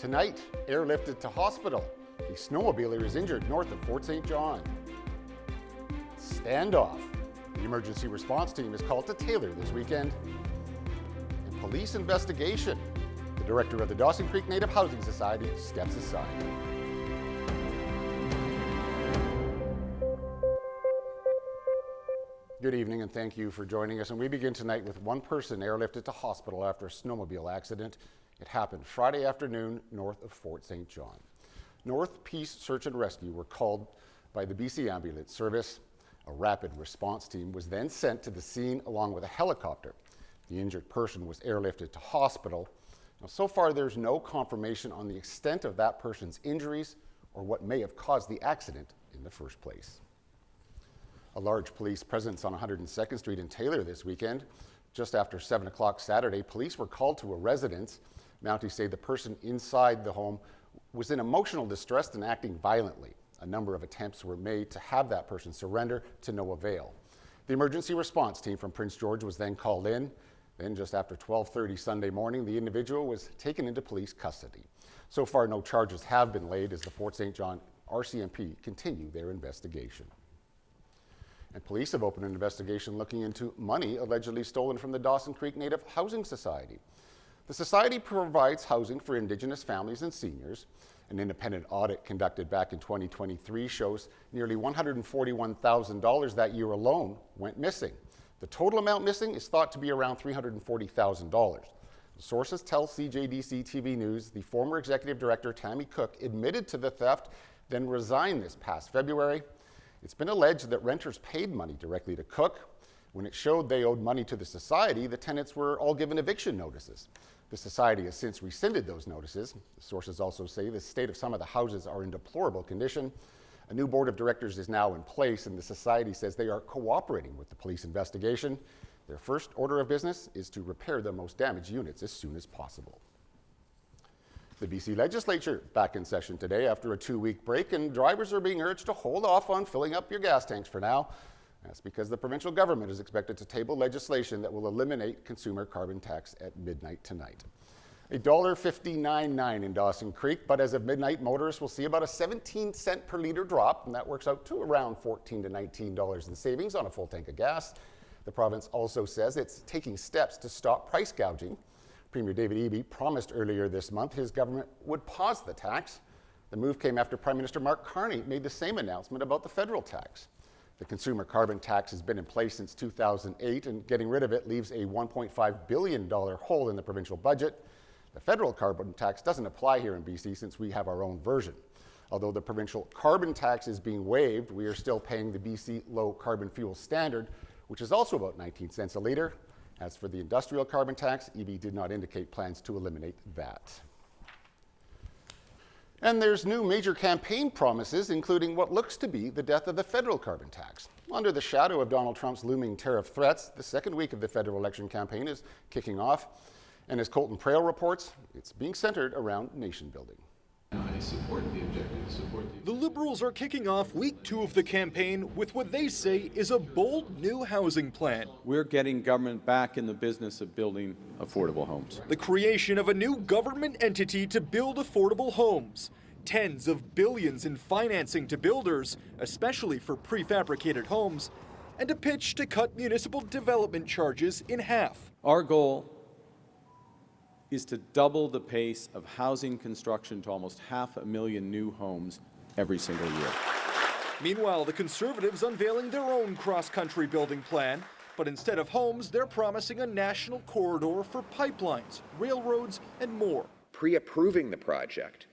Tonight, airlifted to hospital. A snowmobiler is injured north of Fort St. John. Standoff. The emergency response team is called to Taylor this weekend. And police investigation. The director of the Dawson Creek Native Housing Society steps aside. Good evening and thank you for joining us. And we begin tonight with one person airlifted to hospital after a snowmobile accident. It happened Friday afternoon north of Fort St. John. North Peace Search and Rescue were called by the BC Ambulance Service. A rapid response team was then sent to the scene along with a helicopter. The injured person was airlifted to hospital. Now, so far, there's no confirmation on the extent of that person's injuries or what may have caused the accident in the first place. A large police presence on 102nd Street in Taylor this weekend. Just after 7 o'clock Saturday, police were called to a residence. Mounties say the person inside the home was in emotional distress and acting violently. A number of attempts were made to have that person surrender to no avail. The emergency response team from Prince George was then called in. Then just after 12:30 Sunday morning, the individual was taken into police custody. So far, no charges have been laid as the Fort St. John RCMP continue their investigation. And police have opened an investigation looking into money allegedly stolen from the Dawson Creek Native Housing Society. The society provides housing for Indigenous families and seniors. An independent audit conducted back in 2023 shows nearly $141,000 that year alone went missing. The total amount missing is thought to be around $340,000. Sources tell CJDC-TV News the former executive director, Tammy Cook, admitted to the theft, then resigned this past February. It's been alleged that renters paid money directly to Cook. When it showed they owed money to the society, the tenants were all given eviction notices. The society has since rescinded those notices. The sources also say the state of some of the houses are in deplorable condition. A new board of directors is now in place, and the society says they are cooperating with the police investigation. Their first order of business is to repair the most damaged units as soon as possible. The BC Legislature back in session today after a 2-week break, and drivers are being urged to hold off on filling up your gas tanks for now. That's because the provincial government is expected to table legislation that will eliminate consumer carbon tax at midnight tonight. $1.59.9 in Dawson Creek, but as of midnight, motorists will see about a 17-cent per liter drop, and that works out to around $14 to $19 in savings on a full tank of gas. The province also says it's taking steps to stop price gouging. Premier David Eby promised earlier this month his government would pause the tax. The move came after Prime Minister Mark Carney made the same announcement about the federal tax. The consumer carbon tax has been in place since 2008, and getting rid of it leaves a $1.5 billion hole in the provincial budget. The federal carbon tax doesn't apply here in BC since we have our own version. Although the provincial carbon tax is being waived, we are still paying the BC low carbon fuel standard, which is also about 19 cents a litre. As for the industrial carbon tax, Eby did not indicate plans to eliminate that. And there's new major campaign promises, including what looks to be the death of the federal carbon tax. Under the shadow of Donald Trump's looming tariff threats, the second week of the federal election campaign is kicking off. And as Colton Prail reports, it's being centered around nation building. I support the objective. The Liberals are kicking off week 2 of the campaign with what they say is a bold new housing plan. We're getting government back in the business of building affordable homes. The creation of a new government entity to build affordable homes. Tens of billions in financing to builders, especially for prefabricated homes, and a pitch to cut municipal development charges in half. Our goal is to double the pace of housing construction to almost 500,000 new homes every single year. Meanwhile, the Conservatives unveiling their own cross-country building plan, but instead of homes, they're promising a national corridor for pipelines, railroads, and more. Pre-approving the project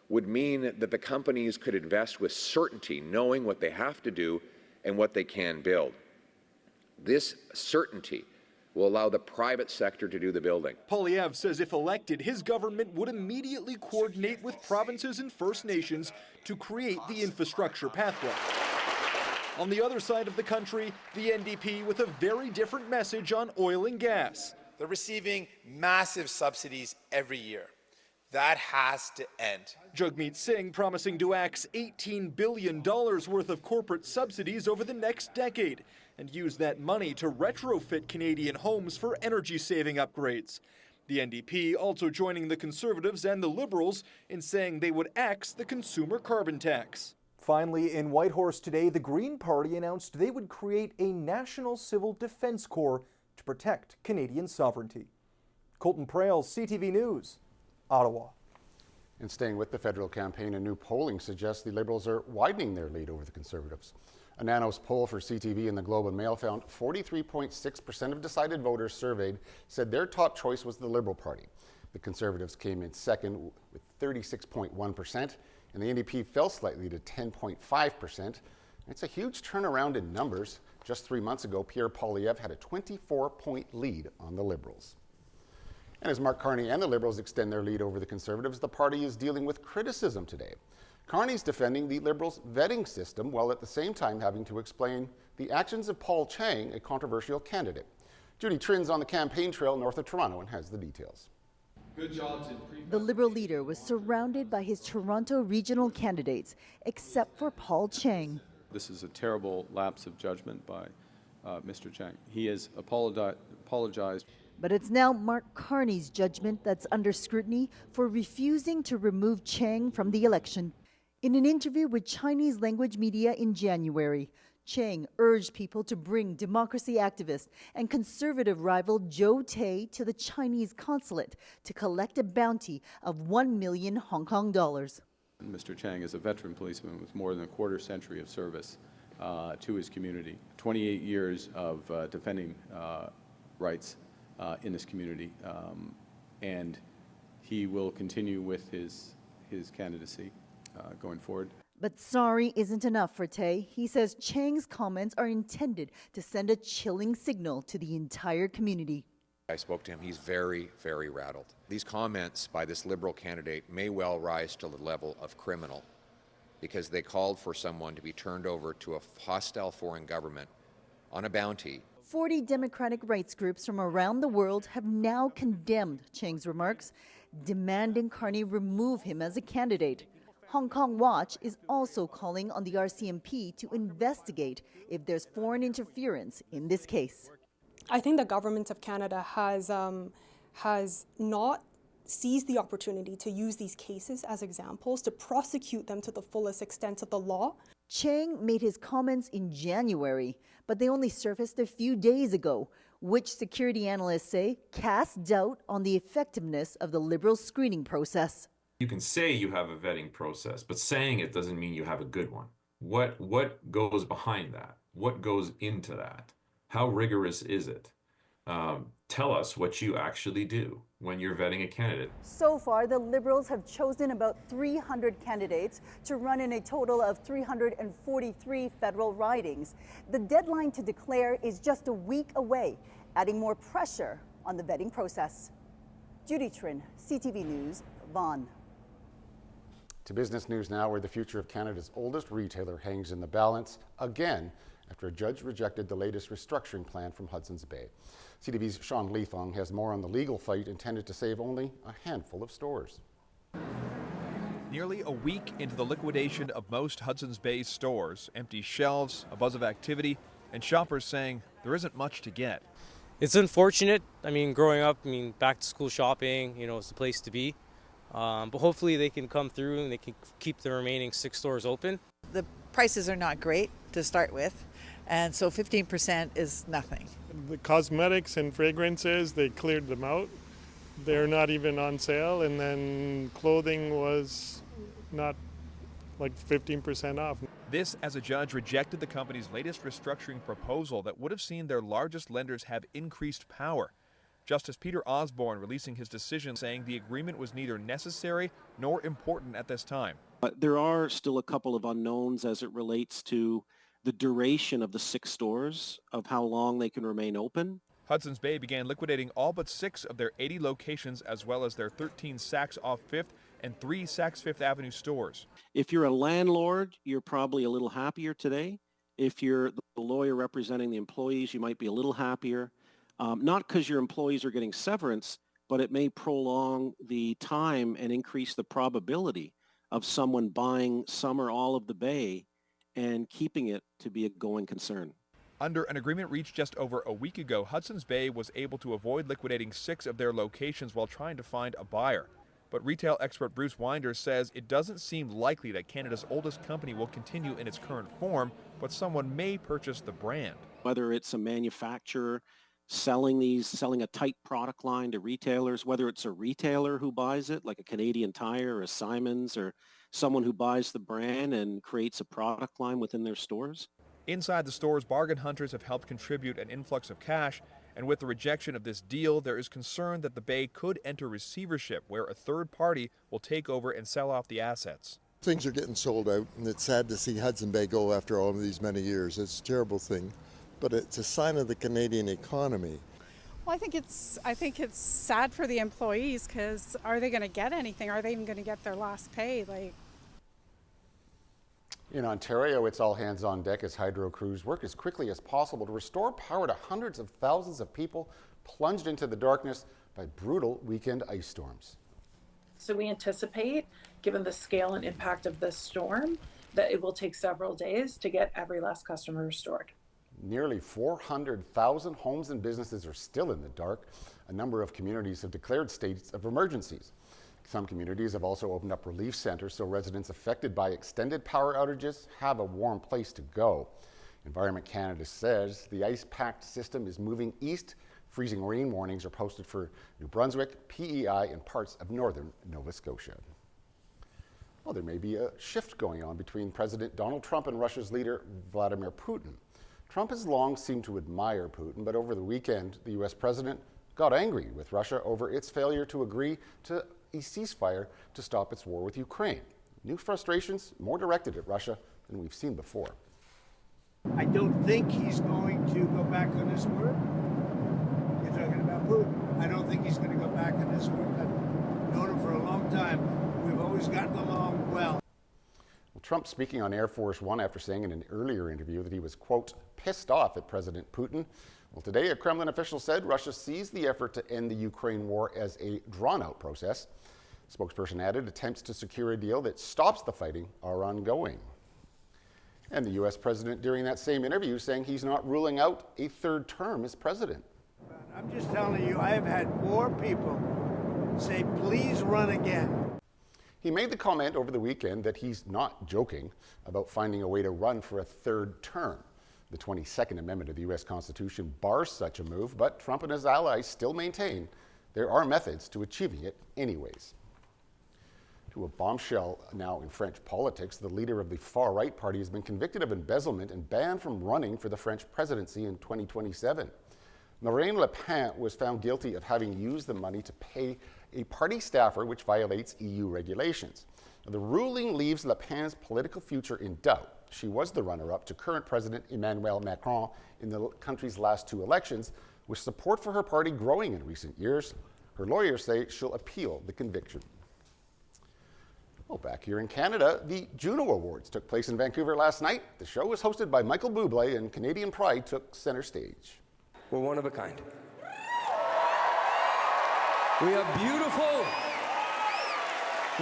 would mean that the companies could invest with certainty, knowing what they have to do and what they can build. This certainty will allow the private sector to do the building. Poilievre says if elected, his government would immediately coordinate with provinces and First Nations to create the infrastructure pathway. On the other side of the country, the NDP with a very different message on oil and gas. They're receiving massive subsidies every year. That has to end. Jagmeet Singh promising to axe $18 billion worth of corporate subsidies over the next decade and use that money to retrofit Canadian homes for energy-saving upgrades. The NDP also joining the Conservatives and the Liberals in saying they would axe the consumer carbon tax. Finally, in Whitehorse today, the Green Party announced they would create a National Civil Defense Corps to protect Canadian sovereignty. Colton Prales, CTV News, Ottawa. And staying with the federal campaign, a new polling suggests the Liberals are widening their lead over the Conservatives. A Nanos poll for CTV and the Globe and Mail found 43.6% of decided voters surveyed said their top choice was the Liberal Party. The Conservatives came in second with 36.1%, and the NDP fell slightly to 10.5%. It's a huge turnaround in numbers. Just 3 months ago, Pierre Poilievre had a 24-point lead on the Liberals. And as Mark Carney and the Liberals extend their lead over the Conservatives, the party is dealing with criticism today. Carney's defending the Liberals' vetting system while at the same time having to explain the actions of Paul Chang, a controversial candidate. Judy Trin's on the campaign trail north of Toronto and has the details. Good jobs in The Liberal leader was surrounded by his Toronto regional candidates, except for Paul Chang. This is a terrible lapse of judgment by Mr. Chang. He has apologized. But it's now Mark Carney's judgment that's under scrutiny for refusing to remove Chang from the election. In an interview with Chinese language media in January, Chang urged people to bring democracy activist and conservative rival Joe Tay to the Chinese consulate to collect a bounty of 1 million Hong Kong dollars. Mr. Chang is a veteran policeman with more than a quarter century of service to his community, 28 years of defending rights in this community, and he will continue with his candidacy going forward. But sorry isn't enough for Tay. He says Chang's comments are intended to send a chilling signal to the entire community. I spoke to him. He's very, very rattled. These comments by this Liberal candidate may well rise to the level of criminal because they called for someone to be turned over to a hostile foreign government on a bounty. 40 democratic rights groups from around the world have now condemned Chang's remarks, demanding Carney remove him as a candidate. Hong Kong Watch is also calling on the RCMP to investigate if there's foreign interference in this case. I think the government of Canada has not seized the opportunity to use these cases as examples to prosecute them to the fullest extent of the law. Chang made his comments in January, but they only surfaced a few days ago, which security analysts say casts doubt on the effectiveness of the Liberal screening process. You can say you have a vetting process, but saying it doesn't mean you have a good one. What goes behind that? What goes into that? How rigorous is it? Tell us what you actually do when you're vetting a candidate. So far, the Liberals have chosen about 300 candidates to run in a total of 343 federal ridings. The deadline to declare is just a week away, adding more pressure on the vetting process. Judy Trin, CTV News, Vaughan. To business news now, where the future of Canada's oldest retailer hangs in the balance again after a judge rejected the latest restructuring plan from Hudson's Bay. CTV's Sean Leathong has more on the legal fight intended to save only a handful of stores. Nearly a week into the liquidation of most Hudson's Bay stores, empty shelves, a buzz of activity, and shoppers saying there isn't much to get. It's unfortunate. I mean, growing up, back to school shopping, it's the place to be. But hopefully they can come through and they can keep the remaining 6 stores open. The prices are not great to start with, and so 15% is nothing. The cosmetics and fragrances, they cleared them out. They're not even on sale, and then clothing was not like 15% off. This as a judge rejected the company's latest restructuring proposal that would have seen their largest lenders have increased power. Justice Peter Osborne releasing his decision saying the agreement was neither necessary nor important at this time. There are still a couple of unknowns as it relates to the duration of the 6 stores, of how long they can remain open. Hudson's Bay began liquidating all but 6 of their 80 locations, as well as their 13 Saks off 5th and 3 Saks Fifth Avenue stores. If you're a landlord, you're probably a little happier today. If you're the lawyer representing the employees, you might be a little happier. Not because your employees are getting severance, but it may prolong the time and increase the probability of someone buying some or all of the Bay and keeping it to be a going concern. Under an agreement reached just over a week ago, Hudson's Bay was able to avoid liquidating 6 of their locations while trying to find a buyer. But retail expert Bruce Winder says it doesn't seem likely that Canada's oldest company will continue in its current form, but someone may purchase the brand. Whether it's a manufacturer selling a tight product line to retailers, whether it's a retailer who buys it, like a Canadian Tire or a Simons, or someone who buys the brand and creates a product line within their stores. Inside the stores, bargain hunters have helped contribute an influx of cash, and with the rejection of this deal, there is concern that the Bay could enter receivership, where a third party will take over and sell off the assets. Things are getting sold out, and it's sad to see Hudson Bay go after all of these many years. It's a terrible thing, but it's a sign of the Canadian economy. Well, I think it's sad for the employees, because are they going to get anything? Are they even going to get their last pay? In Ontario, it's all hands on deck as hydro crews work as quickly as possible to restore power to hundreds of thousands of people plunged into the darkness by brutal weekend ice storms. So we anticipate, given the scale and impact of this storm, that it will take several days to get every last customer restored. Nearly 400,000 homes and businesses are still in the dark. A number of communities have declared states of emergencies. Some communities have also opened up relief centers so residents affected by extended power outages have a warm place to go. Environment Canada says the ice-packed system is moving east. Freezing rain warnings are posted for New Brunswick, PEI, and parts of northern Nova Scotia. Well, there may be a shift going on between President Donald Trump and Russia's leader, Vladimir Putin. Trump has long seemed to admire Putin, but over the weekend, the U.S. president got angry with Russia over its failure to agree to a ceasefire to stop its war with Ukraine. New frustrations more directed at Russia than we've seen before. I don't think he's going to go back on his word. You're talking about Putin. I don't think he's going to go back on his word. I've known him for a long time. We've always gotten along well. Trump speaking on Air Force One after saying in an earlier interview that he was, quote, pissed off at President Putin. Well, today a Kremlin official said Russia sees the effort to end the Ukraine war as a drawn-out process. Spokesperson added attempts to secure a deal that stops the fighting are ongoing. And the U.S. president during that same interview saying he's not ruling out a third term as president. I'm just telling you, I have had more people say, please run again. He made the comment over the weekend that he's not joking about finding a way to run for a third term. The 22nd Amendment of the U.S. Constitution bars such a move, but Trump and his allies still maintain there are methods to achieving it anyways. To a bombshell now in French politics, the leader of the far-right party has been convicted of embezzlement and banned from running for the French presidency in 2027. Marine Le Pen was found guilty of having used the money to pay a party staffer, which violates EU regulations. The ruling leaves Le Pen's political future in doubt. She was the runner-up to current President Emmanuel Macron in the country's last 2 elections, with support for her party growing in recent years. Her lawyers say she'll appeal the conviction. Well, back here in Canada, the Juno Awards took place in Vancouver last night. The show was hosted by Michael Bublé, and Canadian pride took center stage. We're one of a kind. We are beautiful.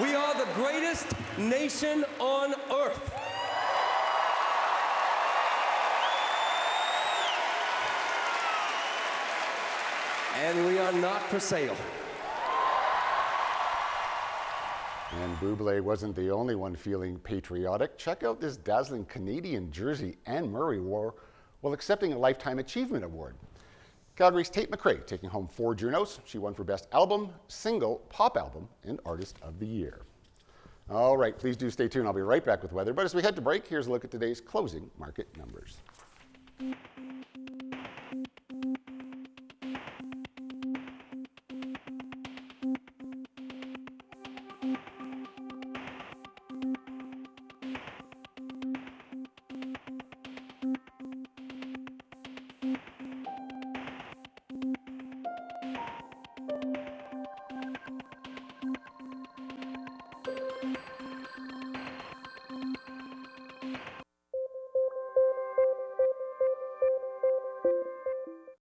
We are the greatest nation on earth. And we are not for sale. And Bublé wasn't the only one feeling patriotic. Check out this dazzling Canadian jersey Anne Murray wore while accepting a Lifetime Achievement Award. Calgary's Tate McRae taking home 4 Junos. She won for Best Album, Single, Pop Album, and Artist of the Year. All right, please do stay tuned. I'll be right back with weather. But as we head to break, here's a look at today's closing market numbers.